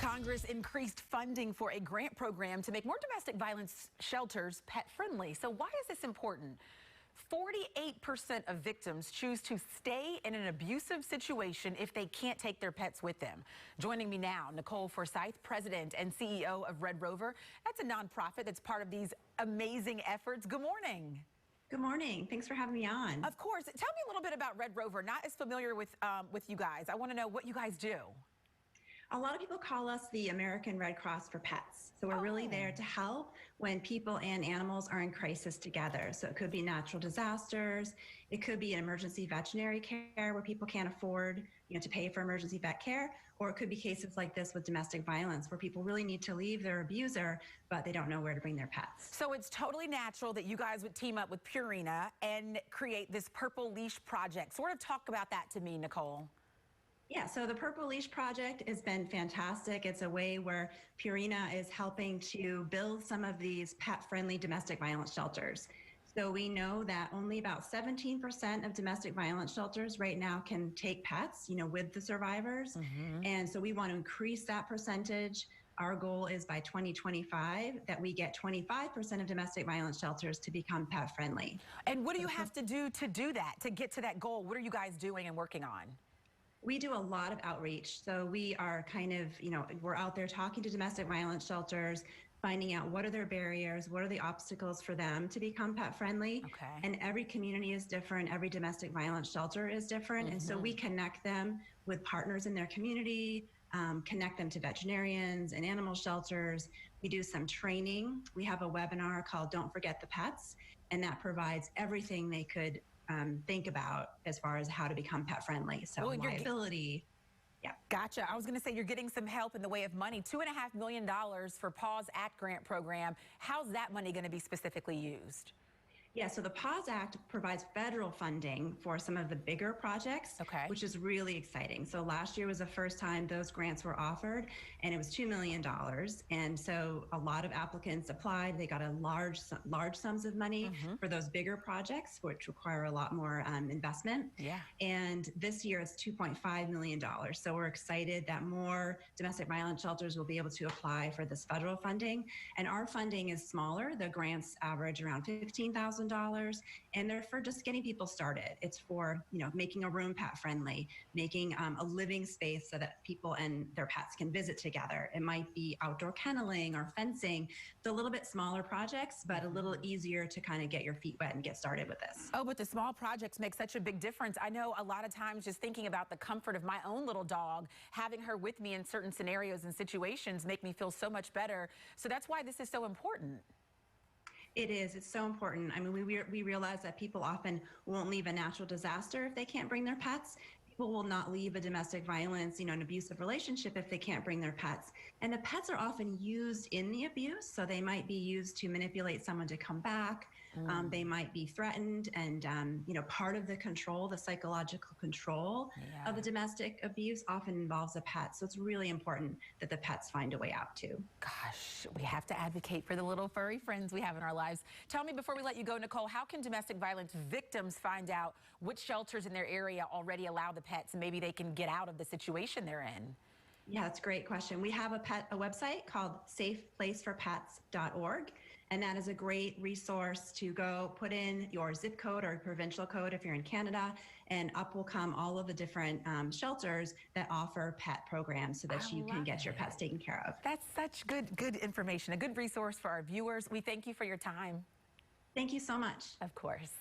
Congress increased funding for a grant program to make more domestic violence shelters pet-friendly. So why is this important? 48% of victims choose to stay in an abusive situation if they can't take their pets with them. Joining me now, Nicole Forsyth, President and CEO of Red Rover. That's a nonprofit that's part of these amazing efforts. Good morning. Good morning. Thanks for having me on. Of course. Tell me a little bit about Red Rover. Not as familiar with you guys. I want to know what you guys do. A lot of people call us the American Red Cross for pets. So we're really there to help when people and animals are in crisis together. So it could be natural disasters. It could be emergency veterinary care where people can't afford, to pay for emergency vet care. Or it could be cases like this with domestic violence where people really need to leave their abuser, but they don't know where to bring their pets. So it's totally natural that you guys would team up with Purina and create this Purple Leash project. Sort of talk about that to me, Nicole. Yeah, so the Purple Leash Project has been fantastic. It's a way where Purina is helping to build some of these pet-friendly domestic violence shelters. So we know that only about 17% of domestic violence shelters right now can take pets, with the survivors. And so we want to increase that percentage. Our goal is by 2025 that we get 25% of domestic violence shelters to become pet-friendly. And what do you have to do that, to get to that goal? What are you guys doing and working on? We do a lot of outreach. So we are we're out there talking to domestic violence shelters, finding out what are their barriers, what are the obstacles for them to become pet friendly. Okay. And every community is different. Every domestic violence shelter is different. And so we connect them with partners in their community, connect them to veterinarians and animal shelters. We do some training. We have a webinar called Don't Forget the Pets, and that provides everything they could think about as far as how to become pet friendly. So liability. Yeah. Gotcha. I was going to say you're getting some help in the way of money. $2.5 million for PAWS Act grant program. How's that money going to be specifically used? Yeah, so the PAWS Act provides federal funding for some of the bigger projects, which is really exciting. So last year was the first time those grants were offered, and it was $2 million. And so a lot of applicants applied. They got a large sums of money for those bigger projects, which require a lot more investment. Yeah. And this year it's $2.5 million. So we're excited that more domestic violence shelters will be able to apply for this federal funding. And our funding is smaller. The grants average around $15,000. And they're for just getting people started. It's for, making a room pet friendly, making a living space so that people and their pets can visit together. It might be outdoor kenneling or fencing. It's a little bit smaller projects, but a little easier to kind of get your feet wet and get started with this. Oh, but the small projects make such a big difference. I know a lot of times just thinking about the comfort of my own little dog, having her with me in certain scenarios and situations make me feel so much better. So that's why this is so important. It is. It's so important. I mean, we realize that people often won't leave a natural disaster if they can't bring their pets. People will not leave a domestic violence, an abusive relationship if they can't bring their pets. And the pets are often used in the abuse, so they might be used to manipulate someone to come back. They might be threatened, and part of the control, the psychological control of the domestic abuse often involves a pet. So it's really important that the pets find a way out too. Gosh, we have to advocate for the little furry friends we have in our lives. Tell me before we let you go, Nicole, how can domestic violence victims find out which shelters in their area already allow the pets and maybe they can get out of the situation they're in? Yeah, that's a great question. We have a website called safeplaceforpets.org, and that is a great resource to go put in your zip code or provincial code if you're in Canada, and up will come all of the different shelters that offer pet programs so that you can get your pets taken care of. That's such good information, a good resource for our viewers. We thank you for your time. Thank you so much. Of course.